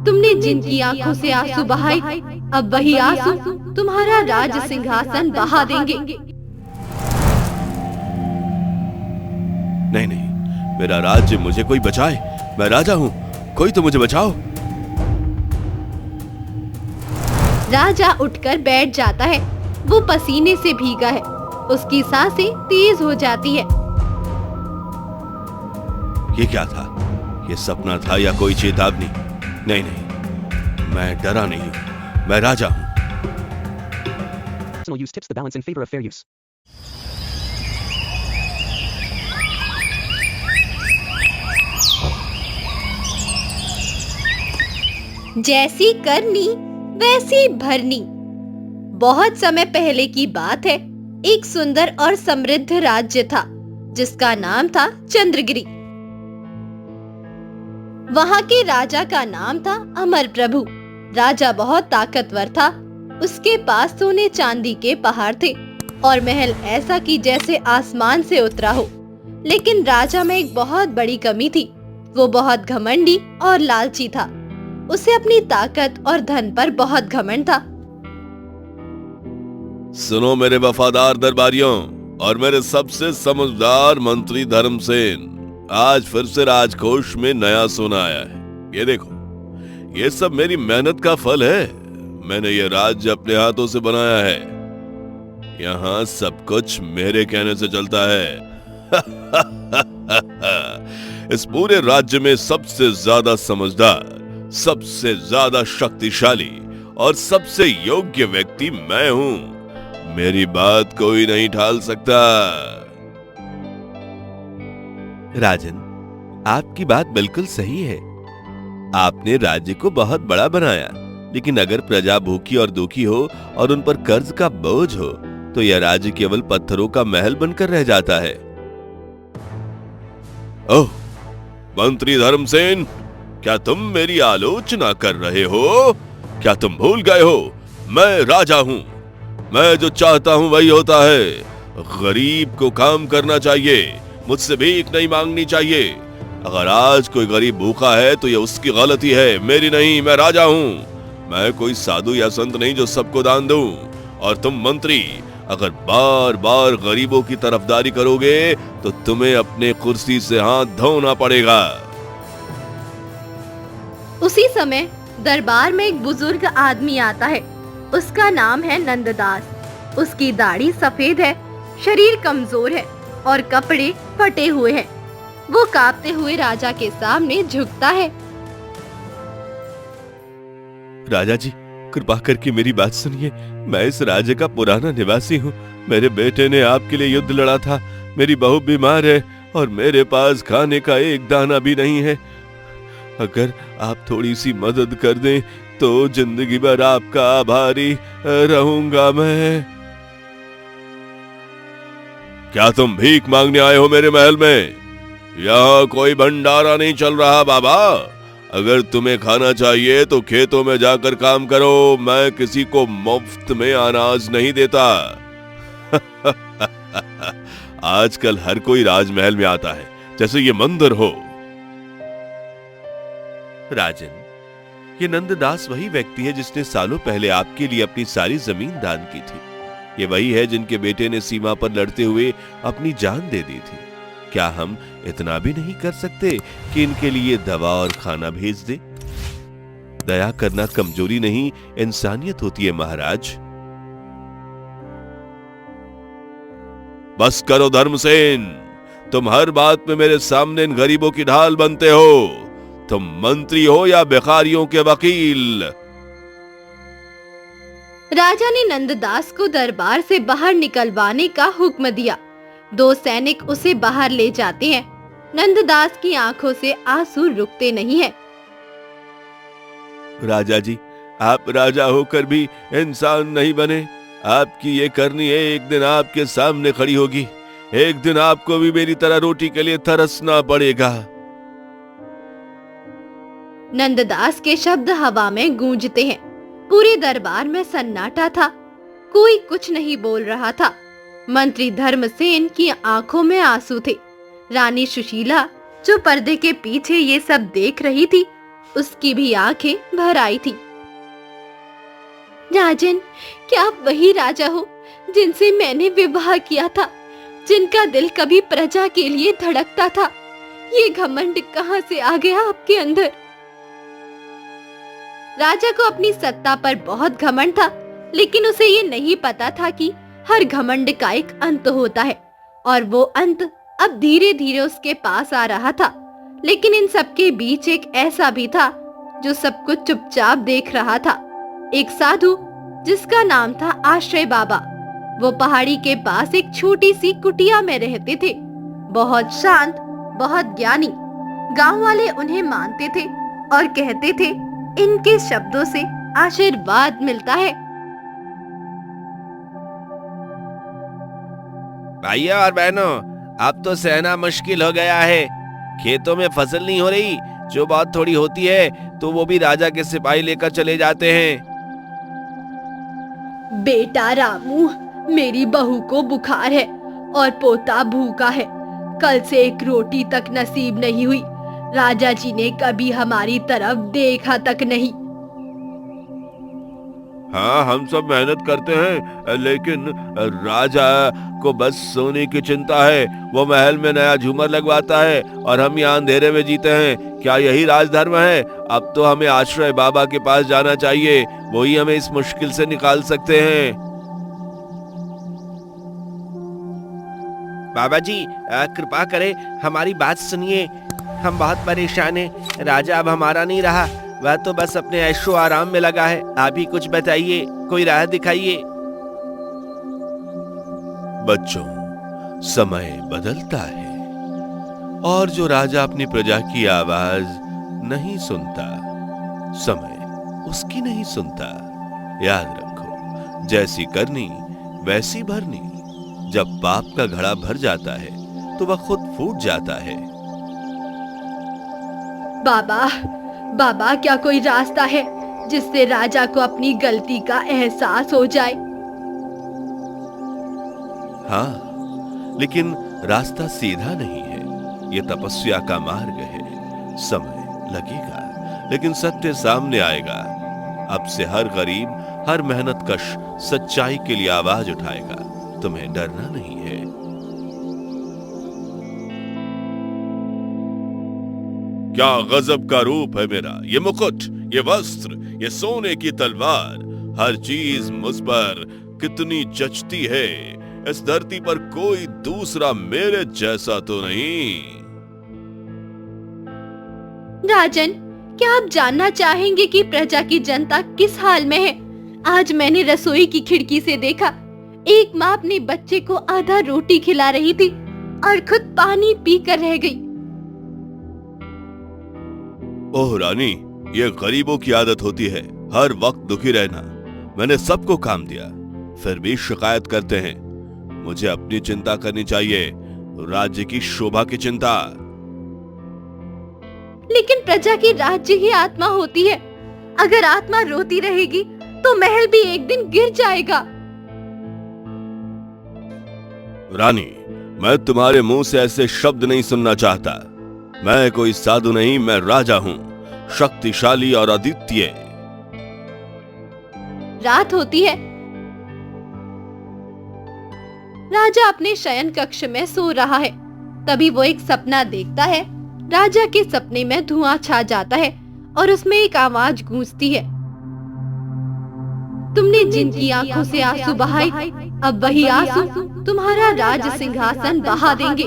तुमने जिनकी आंखों से आंसू बहाए, अब वही आंसू तुम्हारा राज सिंहासन बहा देंगे। नहीं नहीं, मेरा राज्य मुझे कोई बचाए, मैं राजा हूँ, कोई तो मुझे बचाओ। राजा उठकर बैठ जाता है। वो पसीने से भीगा है, उसकी सांसें तेज हो जाती है। ये क्या था? ये सपना था या कोई चेतावनी? नहीं नहीं, मैं डरा नहीं हूँ, मैं राजा हूँ। Use tips the balance in favor of fair use. जैसी करनी वैसी भरनी। बहुत समय पहले की बात है। एक सुंदर और समृद्ध राज्य था जिसका नाम था चंद्रगिरी। वहां के राजा का नाम था अमर प्रभु। राजा बहुत ताकतवर था। उसके पास सोने चांदी के पहाड़ थे और महल ऐसा कि जैसे आसमान से उतरा हो। लेकिन राजा में एक बहुत बड़ी कमी थी। वो बहुत घमंडी और लालची था। उसे अपनी ताकत और धन पर बहुत घमंड था। सुनो मेरे वफादार दरबारियों और मेरे सबसे समझदार मंत्री धर्मसेन, आज फिर से राजकोष में नया सोना आया है। ये देखो, ये सब मेरी मेहनत का फल है। मैंने ये राज्य अपने हाथों से बनाया है। यहाँ सब कुछ मेरे कहने से चलता है। इस पूरे राज्य में सबसे ज्यादा समझदार, सबसे ज्यादा शक्तिशाली और सबसे योग्य व्यक्ति मैं हूं। मेरी बात कोई नहीं टाल सकता। राजन, आपकी बात बिल्कुल सही है। आपने राज्य को बहुत बड़ा बनाया, लेकिन अगर प्रजा भूखी और दुखी हो और उन पर कर्ज का बोझ हो तो यह राज्य केवल पत्थरों का महल बनकर रह जाता है। ओह, मंत्री धर्मसेन, क्या तुम मेरी आलोचना कर रहे हो? क्या तुम भूल गए हो मैं राजा हूं? मैं जो चाहता हूं वही होता है। गरीब को काम करना चाहिए, मुझसे भीख नहीं मांगनी चाहिए। अगर आज कोई गरीब भूखा है तो यह उसकी गलती है, मेरी नहीं। मैं राजा हूं। मैं कोई साधु या संत नहीं जो सबको दान दूं। और तुम मंत्री, अगर बार बार गरीबों की तरफदारी करोगे तो तुम्हें अपने कुर्सी से हाथ धोना पड़ेगा। उसी समय दरबार में एक बुजुर्ग आदमी आता है। उसका नाम है नंददास। उसकी दाढ़ी सफेद है, शरीर कमजोर है और कपड़े फटे हुए हैं। वो कांपते हुए राजा के सामने झुकता है। राजा जी, कृपा करके मेरी बात सुनिए। मैं इस राज्य का पुराना निवासी हूँ। मेरे बेटे ने आपके लिए युद्ध लड़ा था। मेरी बहू बीमार है और मेरे पास खाने का एक दाना भी नहीं है। अगर आप थोड़ी सी मदद कर दें तो जिंदगी भर आपका आभारी रहूंगा मैं। क्या तुम भीख मांगने आए हो मेरे महल में? यहाँ कोई भंडारा नहीं चल रहा बाबा। अगर तुम्हें खाना चाहिए तो खेतों में जाकर काम करो। मैं किसी को मुफ्त में अनाज नहीं देता। आजकल हर कोई राजमहल में आता है जैसे ये मंदिर हो। राजन, ये नंददास वही व्यक्ति है जिसने सालों पहले आपके लिए अपनी सारी जमीन दान की थी। ये वही है जिनके बेटे ने सीमा पर लड़ते हुए अपनी जान दे दी थी। क्या हम इतना भी नहीं कर सकते कि इनके लिए दवा और खाना भेज दे? दया करना कमजोरी नहीं, इंसानियत होती है महाराज। बस करो धर्मसेन, तुम हर बात में मेरे सामने इन गरीबों की ढाल बनते हो। तुम मंत्री हो या भिखारियों के वकील? राजा ने नंददास को दरबार से बाहर निकलवाने का हुक्म दिया। 2 सैनिक उसे बाहर ले जाते हैं। नंददास की आंखों से आंसू रुकते नहीं हैं। राजा जी, आप राजा होकर भी इंसान नहीं बने। आपकी ये करनी एक दिन आपके सामने खड़ी होगी। एक दिन आपको भी मेरी तरह रोटी के लिए तरसना पड़ेगा। नंददास के शब्द हवा में गूंजते हैं। पूरे दरबार में सन्नाटा था। कोई कुछ नहीं बोल रहा था। मंत्री धर्मसेन की आंखों में आंसू थे। रानी सुशीला, जो पर्दे के पीछे ये सब देख रही थी, उसकी भी आंखें भर आई थी। राजन, क्या आप वही राजा हो जिनसे मैंने विवाह किया था, जिनका दिल कभी प्रजा के लिए धड़कता था? ये घमंड कहां से आ गया आपके अंदर? राजा को अपनी सत्ता पर बहुत घमंड था, लेकिन उसे ये नहीं पता था कि हर घमंड का एक अंत होता है, और वो अंत अब धीरे धीरे उसके पास आ रहा था। लेकिन इन सबके बीच एक ऐसा भी था जो सब कुछ चुपचाप देख रहा था। एक साधु जिसका नाम था आश्रय बाबा। वो पहाड़ी के पास एक छोटी सी कुटिया में रहते थे। बहुत शांत, बहुत ज्ञानी। गांव वाले उन्हें मानते थे और कहते थे, इनके शब्दों से आशीर्वाद मिलता है। भाइयों और बहनों, अब तो सहना मुश्किल हो गया है। खेतों में फसल नहीं हो रही, जो बहुत थोड़ी होती है तो वो भी राजा के सिपाही लेकर चले जाते हैं। बेटा रामू, मेरी बहू को बुखार है और पोता भूखा है। कल से एक रोटी तक नसीब नहीं हुई। राजा जी ने कभी हमारी तरफ देखा तक नहीं। हाँ, हम सब मेहनत करते हैं, लेकिन राजा को बस सोने की चिंता है। वो महल में नया झूमर लगवाता है और हम यहाँ अंधेरे में जीते हैं। क्या यही राजधर्म है? अब तो हमें आश्रय बाबा के पास जाना चाहिए, वही हमें इस मुश्किल से निकाल सकते हैं। बाबा जी, कृपा करें, हमारी बात सुनिए। हम बहुत परेशान हैं। राजा अब हमारा नहीं रहा, वह तो बस अपने ऐशो आराम में लगा है। आप ही कुछ बताइए, कोई राह दिखाइए। बच्चों, समय बदलता है और जो राजा अपनी प्रजा की आवाज नहीं सुनता, समय उसकी नहीं सुनता। याद रखो, जैसी करनी वैसी भरनी। जब पाप का घड़ा भर जाता है तो वह खुद फूट जाता है। बाबा, क्या कोई रास्ता है जिससे राजा को अपनी गलती का एहसास हो जाए? हाँ, लेकिन रास्ता सीधा नहीं है। ये तपस्या का मार्ग है। समय लगेगा, लेकिन सत्य सामने आएगा। अब से हर गरीब, हर मेहनतकश सच्चाई के लिए आवाज उठाएगा। तुम्हें डरना नहीं है। क्या गजब का रूप है मेरा! ये मुकुट, ये वस्त्र, ये सोने की तलवार, हर चीज मुझ पर कितनी जचती है। इस धरती पर कोई दूसरा मेरे जैसा तो नहीं। राजन, क्या आप जानना चाहेंगे कि प्रजा की जनता किस हाल में है? आज मैंने रसोई की खिड़की से देखा, एक माँ अपने बच्चे को आधा रोटी खिला रही थी और खुद पानी पीकर रह गई। ओह रानी, ये गरीबों की आदत होती है, हर वक्त दुखी रहना। मैंने सबको काम दिया, फिर भी शिकायत करते हैं। मुझे अपनी चिंता करनी चाहिए, राज्य की शोभा की चिंता। लेकिन प्रजा की राज्य ही आत्मा होती है। अगर आत्मा रोती रहेगी तो महल भी एक दिन गिर जाएगा। रानी, मैं तुम्हारे मुंह से ऐसे शब्द नहीं सुनना चाहता। मैं कोई साधु नहीं, मैं राजा हूं, शक्तिशाली और अद्वितीय। रात होती है। राजा अपने शयन कक्ष में सो रहा है। तभी वो एक सपना देखता है। राजा के सपने में धुआं छा जाता है और उसमें एक आवाज गूंजती है, तुमने जिनकी आंखों से आंसू बहाए, अब वही आंसू तुम्हारा राज सिंहासन बहा देंगे।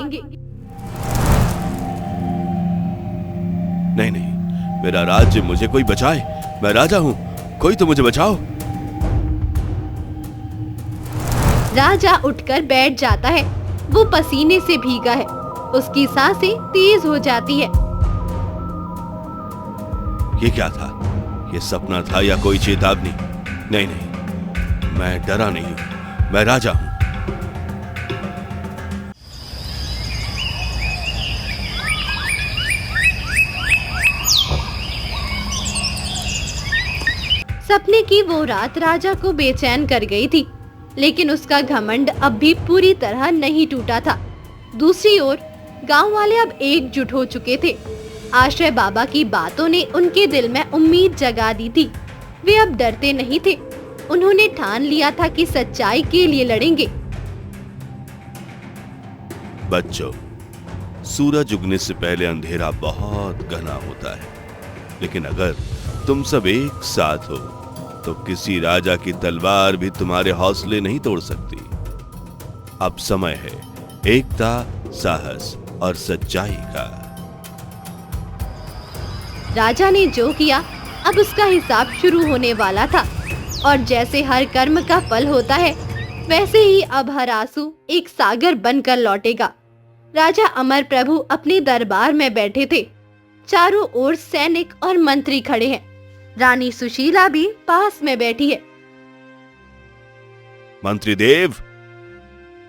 नहीं नहीं, मेरा राज्य, मुझे कोई बचाए। मैं राजा हूं, कोई तो मुझे बचाओ। राजा उठकर बैठ जाता है। वो पसीने से भीगा है, उसकी सांसें तेज हो जाती है। ये क्या था? ये सपना था या कोई चेतावनी? नहीं नहीं, मैं डरा नहीं हूं, मैं राजा हूं। सपने की वो रात राजा को बेचैन कर गई थी, लेकिन उसका घमंड अब भी पूरी तरह नहीं टूटा था। दूसरी ओर गांव वाले अब एकजुट हो चुके थे। आश्रय बाबा की बातों ने उनके दिल में उम्मीद जगा दी थी। वे अब डरते नहीं थे। उन्होंने ठान लिया था कि सच्चाई के लिए लड़ेंगे। बच्चों, सूरज उगने से पहले अंधेरा बहुत घना होता है, लेकिन अगर तुम सब एक साथ हो तो किसी राजा की तलवार भी तुम्हारे हौसले नहीं तोड़ सकती। अब समय है एकता, साहस और सच्चाई का। राजा ने जो किया अब उसका हिसाब शुरू होने वाला था, और जैसे हर कर्म का फल होता है वैसे ही अब हर आंसू एक सागर बनकर लौटेगा। राजा अमर प्रभु अपने दरबार में बैठे थे। चारों ओर सैनिक और मंत्री खड़े हैं। रानी सुशीला भी पास में बैठी है। मंत्री देव,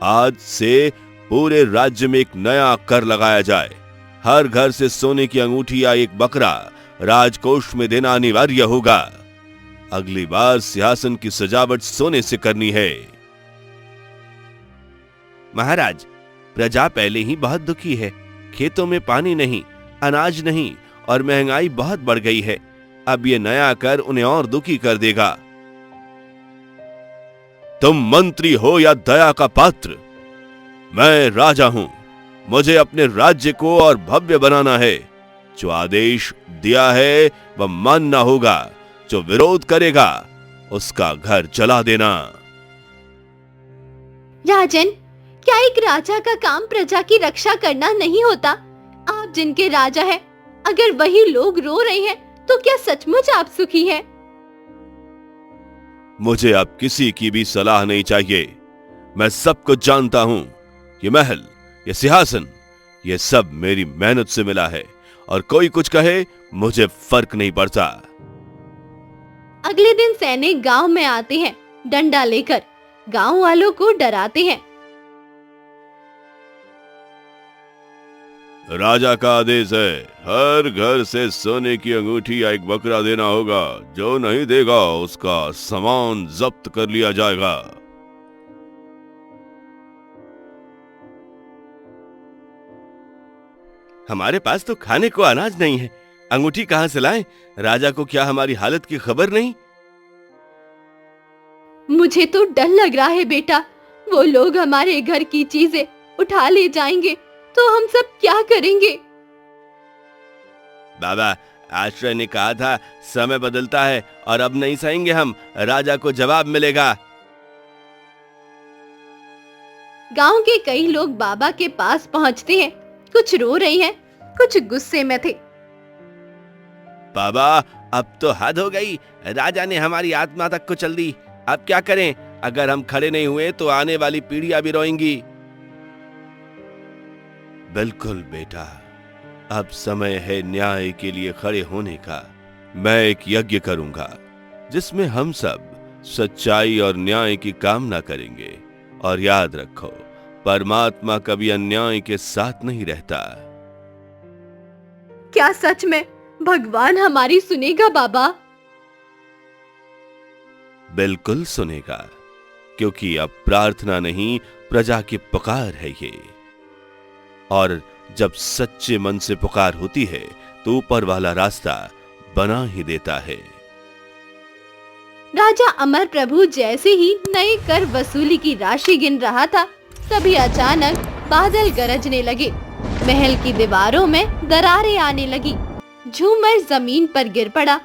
आज से पूरे राज्य में एक नया कर लगाया जाए। हर घर से सोने की अंगूठी या एक बकरा राजकोष में देना अनिवार्य होगा। अगली बार सिंहासन की सजावट सोने से करनी है। महाराज, प्रजा पहले ही बहुत दुखी है। खेतों में पानी नहीं, अनाज नहीं और महंगाई बहुत बढ़ गई है। अब ये नया कर उन्हें और दुखी कर देगा। तुम मंत्री हो या दया का पात्र? मैं राजा हूं। मुझे अपने राज्य को और भव्य बनाना है। जो आदेश दिया है वह मानना होगा। जो विरोध करेगा उसका घर जला देना। राजन, क्या एक राजा का काम प्रजा की रक्षा करना नहीं होता? आप जिनके राजा हैं, अगर वही लोग रो रहे हैं तो क्या सचमुच आप सुखी हैं? मुझे अब किसी की भी सलाह नहीं चाहिए। मैं सब कुछ जानता हूं। ये महल, ये सिंहासन, ये सब मेरी मेहनत से मिला है, और कोई कुछ कहे मुझे फर्क नहीं पड़ता। अगले दिन सैनिक गांव में आते हैं, डंडा लेकर गांव वालों को डराते हैं। राजा का आदेश है, हर घर से सोने की अंगूठी या एक बकरा देना होगा। जो नहीं देगा उसका सामान जब्त कर लिया जाएगा। हमारे पास तो खाने को अनाज नहीं है, अंगूठी कहां से लाएं? राजा को क्या हमारी हालत की खबर नहीं? मुझे तो डर लग रहा है बेटा। वो लोग हमारे घर की चीजें उठा ले जाएंगे तो हम सब क्या करेंगे? बाबा, आश्रय ने कहा था समय बदलता है और अब नहीं सहेंगे हम। राजा को जवाब मिलेगा। गांव के कई लोग बाबा के पास पहुंचते हैं। कुछ रो रहे हैं, कुछ गुस्से में थे। बाबा, अब तो हद हो गई। राजा ने हमारी आत्मा तक कुचल दी। अब क्या करें? अगर हम खड़े नहीं हुए तो आने वाली पीढ़ियां भी रोएंगी। बिल्कुल बेटा, अब समय है न्याय के लिए खड़े होने का। मैं एक यज्ञ करूंगा जिसमें हम सब सच्चाई और न्याय की कामना करेंगे। और याद रखो, परमात्मा कभी अन्याय के साथ नहीं रहता। क्या सच में भगवान हमारी सुनेगा बाबा? बिल्कुल सुनेगा, क्योंकि अब प्रार्थना नहीं, प्रजा की पुकार है ये। और जब सच्चे मन से पुकार होती है तो ऊपर वाला रास्ता बना ही देता है। राजा अमर प्रभु जैसे ही नए कर वसूली की राशि गिन रहा था, तभी अचानक बादल गरजने लगे। महल की दीवारों में दरारें आने लगी। झूमर जमीन पर गिर पड़ा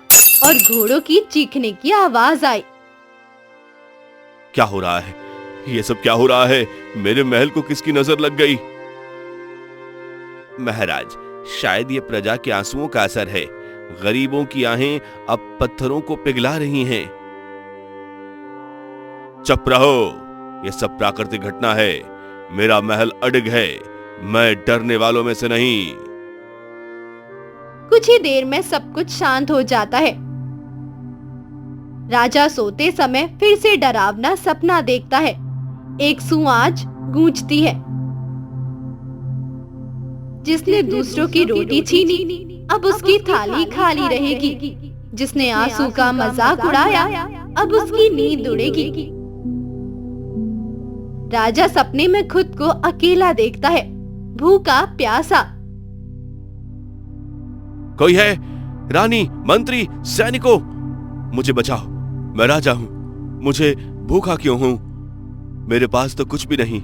और घोड़ों की चीखने की आवाज आई। क्या हो रहा है? ये सब क्या हो रहा है? मेरे महल को किसकी नजर लग गई? महाराज, शायद ये प्रजा के आंसुओं का असर है। गरीबों की आहें अब पत्थरों को पिघला रही हैं। चुप रहो, ये सब प्राकृतिक घटना है। मेरा महल अडिग है, मैं डरने वालों में से नहीं। कुछ ही देर में सब कुछ शांत हो जाता है। राजा सोते समय फिर से डरावना सपना देखता है। एक सूआंच गूंजती है। जिसने दूसरों की रोटी छीनी, अब उसकी थाली खाली रहेगी। जिसने आंसू का मजाक उड़ाया, अब उसकी नींद उड़ेगी। राजा सपने में खुद को अकेला देखता है, भूखा प्यासा। कोई है? रानी, मंत्री, सैनिकों, मुझे बचाओ, मैं राजा हूं। मुझे भूखा क्यों हूं? मेरे पास तो कुछ भी नहीं।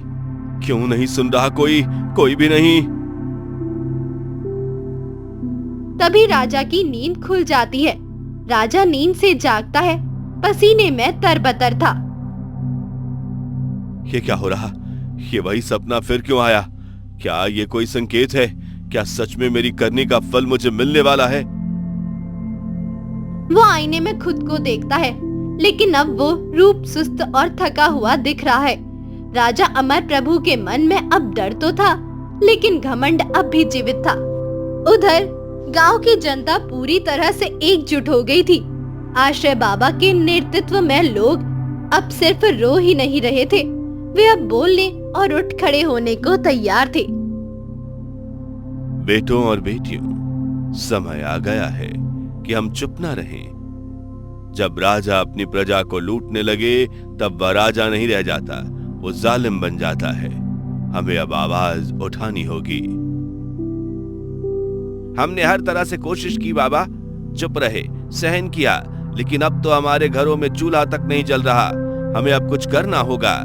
क्यों नहीं सुन रहा कोई? कोई भी नहीं। तभी राजा की नींद खुल जाती है। राजा नींद से जागता है, पसीने में तरबतर था। ये क्या हो रहा? ये वही सपना फिर क्यों आया? क्या ये कोई संकेत है? क्या सच में मेरी करनी का फल मुझे मिलने वाला है? वो आईने में खुद को देखता है, लेकिन अब वो रूप सुस्त और थका हुआ दिख रहा है। राजा अमर प्रभु के मन में अब डर तो था, लेकिन घमंड अब भी जीवित था। उधर गांव की जनता पूरी तरह से एकजुट हो गई थी। आश्रय बाबा के नेतृत्व में लोग अब सिर्फ रो ही नहीं रहे थे, वे अब बोलने और उठ खड़े होने को तैयार थे। बेटों और बेटियों, समय आ गया है कि हम चुप ना रहें। जब राजा अपनी प्रजा को लूटने लगे, तब वह राजा नहीं रह जाता, वो जालिम बन जाता है। हमें अब आवाज उठानी होगी। हमने हर तरह से कोशिश की बाबा, चुप रहे, सहन किया, लेकिन अब तो हमारे घरों में चूल्हा तक नहीं जल रहा। हमें अब कुछ करना होगा।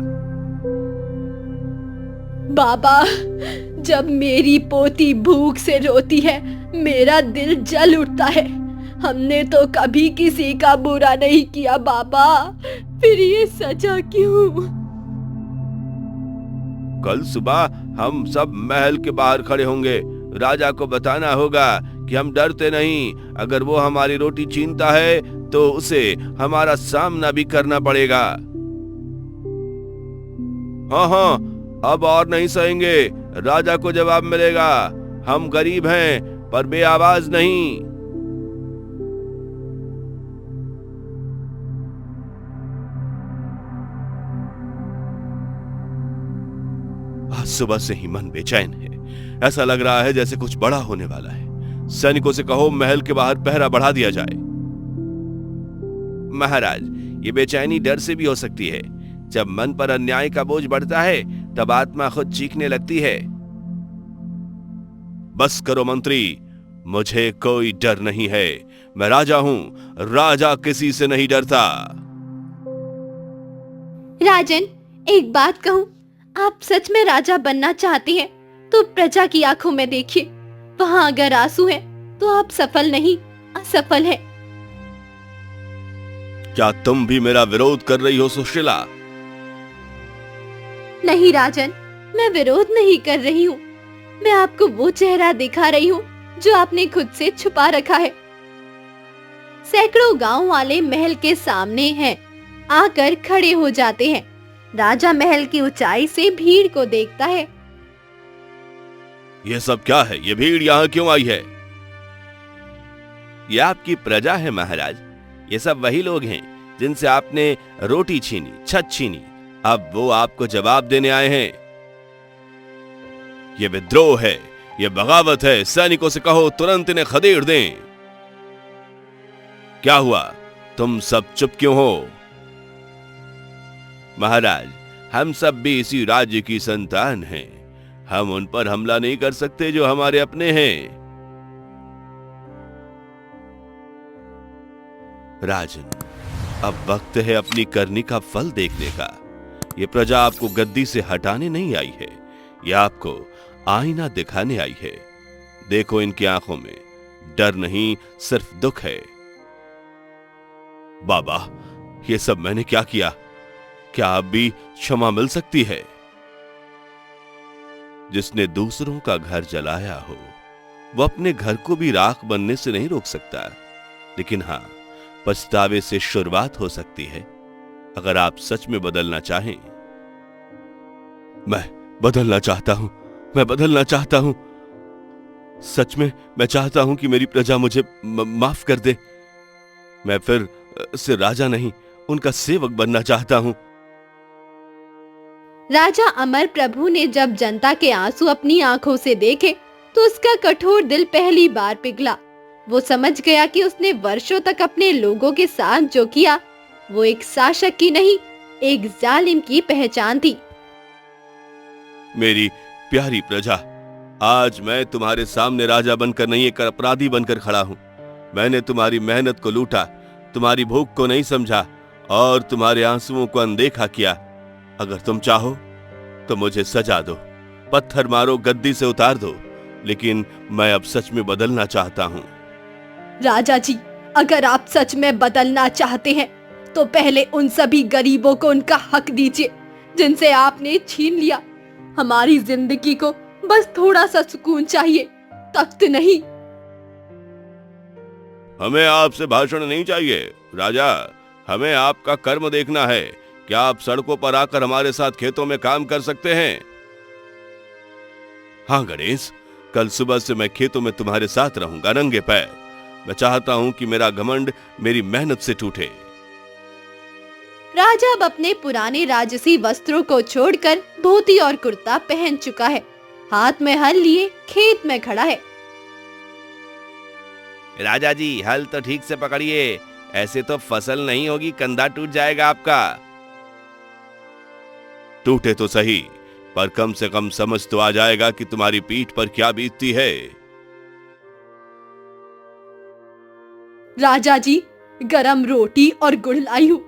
बाबा, जब मेरी पोती भूख से रोती है, मेरा दिल जल उठता है। हमने तो कभी किसी का बुरा नहीं किया बाबा, फिर ये सजा क्यों? कल सुबह हम सब महल के बाहर खड़े होंगे। राजा को बताना होगा कि हम डरते नहीं। अगर वो हमारी रोटी छीनता है तो उसे हमारा सामना भी करना पड़ेगा। हाँ हाँ, अब और नहीं सहेंगे। राजा को जवाब मिलेगा। हम गरीब हैं पर बेआवाज नहीं। आज सुबह से ही मन बेचैन है। ऐसा लग रहा है जैसे कुछ बड़ा होने वाला है। सैनिकों से कहो महल के बाहर पहरा बढ़ा दिया जाए। महाराज, ये बेचैनी डर से भी हो सकती है। जब मन पर अन्याय का बोझ बढ़ता है, तब आत्मा खुद चीखने लगती है। बस करो मंत्री, मुझे कोई डर नहीं है। मैं राजा हूं, राजा किसी से नहीं डरता। राजन, एक बात कहूं, आप सच में राजा बनना चाहते हैं तो प्रजा की आंखों में देखिए। वहां अगर आंसू हैं, तो आप सफल नहीं, असफल हैं। क्या तुम भी मेरा विरोध कर रही हो सुशीला? नहीं राजन, मैं विरोध नहीं कर रही हूँ। मैं आपको वो चेहरा दिखा रही हूँ जो आपने खुद से छुपा रखा है। सैकड़ों गांव वाले महल के सामने हैं, आकर खड़े हो जाते हैं। राजा महल की ऊंचाई से भीड़ को देखता है। यह सब क्या है? ये भीड़ यहाँ क्यों आई है? यह आपकी प्रजा है महाराज। ये सब वही लोग हैं जिनसे आपने रोटी छीनी, छत छीनी। अब वो आपको जवाब देने आए हैं। ये विद्रोह है, ये बगावत है। सैनिकों से कहो तुरंत इन्हें खदेड़ दें। क्या हुआ? तुम सब चुप क्यों हो? महाराज, हम सब भी इसी राज्य की संतान हैं। हम उन पर हमला नहीं कर सकते जो हमारे अपने हैं। राजन, अब वक्त है अपनी करनी का फल देखने का। ये प्रजा आपको गद्दी से हटाने नहीं आई है, यह आपको आईना दिखाने आई है। देखो इनकी आंखों में डर नहीं, सिर्फ दुख है। बाबा, ये सब मैंने क्या किया? क्या अब भी क्षमा मिल सकती है? जिसने दूसरों का घर जलाया हो, वो अपने घर को भी राख बनने से नहीं रोक सकता। लेकिन हां, पछतावे से शुरुआत हो सकती है अगर आप सच में बदलना चाहें। मैं बदलना चाहता हूं, मैं बदलना चाहता हूं। सच में मैं चाहता हूं कि मेरी प्रजा मुझे माफ कर दे। मैं फिर से राजा नहीं, उनका सेवक बनना चाहता हूं। राजा अमर प्रभु ने जब जनता के आंसू अपनी आंखों से देखे, तो उसका कठोर दिल पहली बार पिघला। वो समझ गया कि उसने वर्षों तक अपने लोगों के साथ जो किया, वो एक शासक की नहीं, एक जालिम की पहचान थी। मेरी प्यारी प्रजा, आज मैं तुम्हारे सामने राजा बनकर नहीं, एक अपराधी बनकर खड़ा हूं। मैंने तुम्हारी मेहनत को लूटा, तुम्हारी भूख को नहीं समझा और तुम्हारे आंसुओं को अनदेखा किया। अगर तुम चाहो तो मुझे सजा दो, पत्थर मारो, गद्दी से उतार दो, लेकिन मैं अब सच में बदलना चाहता हूं। राजा जी, अगर आप सच में बदलना चाहते हैं तो पहले उन सभी गरीबों को उनका हक दीजिए जिनसे आपने छीन लिया। हमारी जिंदगी को बस थोड़ा सा सुकून चाहिए, तख्त नहीं। हमें आपसे भाषण नहीं चाहिए राजा, हमें आपका कर्म देखना है। क्या आप सड़कों पर आकर हमारे साथ खेतों में काम कर सकते हैं? हाँ गणेश, कल सुबह से मैं खेतों में तुम्हारे साथ रहूंगा नंगे पैर। मैं चाहता हूं कि मेरा घमंड मेरी मेहनत से टूटे। राजा अब अपने पुराने राजसी वस्त्रों को छोड़कर धोती और कुर्ता पहन चुका है, हाथ में हल लिए खेत में खड़ा है। राजा जी, हल तो ठीक से पकड़िए, ऐसे तो फसल नहीं होगी, कंधा टूट जाएगा आपका। टूटे तो सही, पर कम से कम समझ तो आ जाएगा कि तुम्हारी पीठ पर क्या बीतती है। राजा जी, गरम रोटी और गुड़ लाई हूं,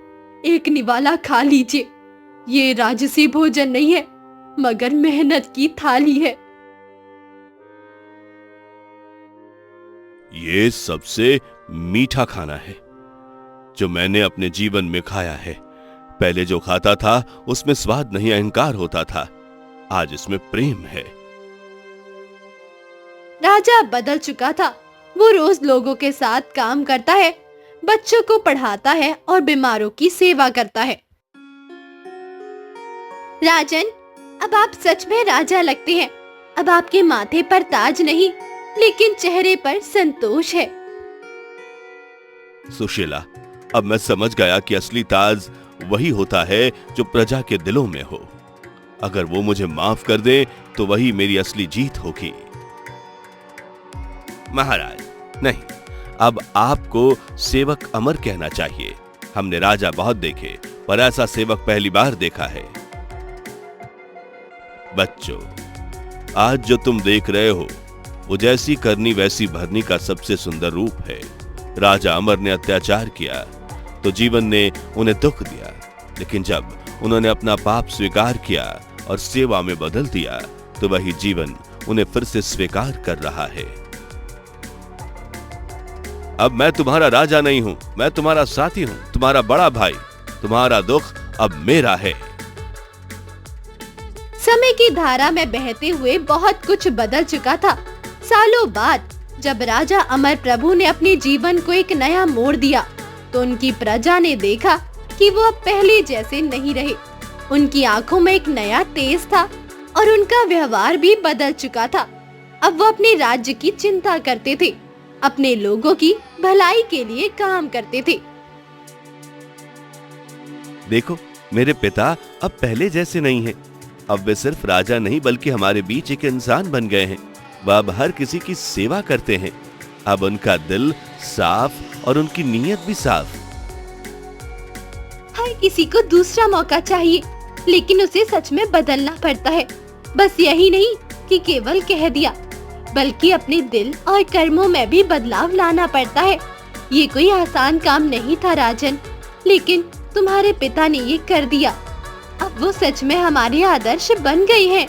एक निवाला खा लीजिए। ये राजसी भोजन नहीं है, मगर मेहनत की थाली है। ये सबसे मीठा खाना है जो मैंने अपने जीवन में खाया है। पहले जो खाता था उसमें स्वाद नहीं, अहंकार होता था। आज इसमें प्रेम है। राजा बदल चुका था। वो रोज लोगों के साथ काम करता है, बच्चों को पढ़ाता है और बीमारों की सेवा करता है। राजन, अब आप सच में राजा लगते हैं। अब आपके माथे पर ताज नहीं, लेकिन चेहरे पर संतोष है। सुशीला, अब मैं समझ गया कि असली ताज वही होता है जो प्रजा के दिलों में हो। अगर वो मुझे माफ कर दे तो वही मेरी असली जीत होगी। महाराज, नहीं, अब आपको सेवक अमर कहना चाहिए। हमने राजा बहुत देखे, पर ऐसा सेवक पहली बार देखा है। बच्चों, आज जो तुम देख रहे हो वो जैसी करनी वैसी भरनी का सबसे सुंदर रूप है। राजा अमर ने अत्याचार किया तो जीवन ने उन्हें दुख दिया, लेकिन जब उन्होंने अपना पाप स्वीकार किया और सेवा में बदल दिया तो वही जीवन उन्हें फिर से स्वीकार कर रहा है। अब मैं तुम्हारा राजा नहीं हूं, मैं तुम्हारा साथी हूं, तुम्हारा बड़ा भाई। तुम्हारा दुख अब मेरा है। समय की धारा में बहते हुए बहुत कुछ बदल चुका था। सालों बाद जब राजा अमर प्रभु ने अपने जीवन को एक नया मोड़ दिया तो उनकी प्रजा ने देखा कि वो अब पहले जैसे नहीं रहे। उनकी आंखों में एक नया तेज था और उनका व्यवहार भी बदल चुका था। अब वो अपने राज्य की चिंता करते थे, अपने लोगों की भलाई के लिए काम करते थे। देखो, मेरे पिता अब पहले जैसे नहीं हैं। अब वे सिर्फ राजा नहीं बल्कि हमारे बीच एक इंसान बन गए हैं। वह अब हर किसी की सेवा करते हैं। अब उनका दिल साफ और उनकी नीयत भी साफ। हर किसी को दूसरा मौका चाहिए, लेकिन उसे सच में बदलना पड़ता है। बस यही नहीं कि केवल कह दिया, बल्कि अपने दिल और कर्मों में भी बदलाव लाना पड़ता है। ये कोई आसान काम नहीं था राजन, लेकिन तुम्हारे पिता ने ये कर दिया। अब वो सच में हमारे आदर्श बन गए हैं।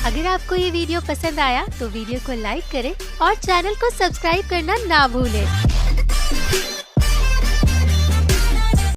अगर आपको ये वीडियो पसंद आया तो वीडियो को लाइक करें और चैनल को सब्सक्राइब करना ना भूलें।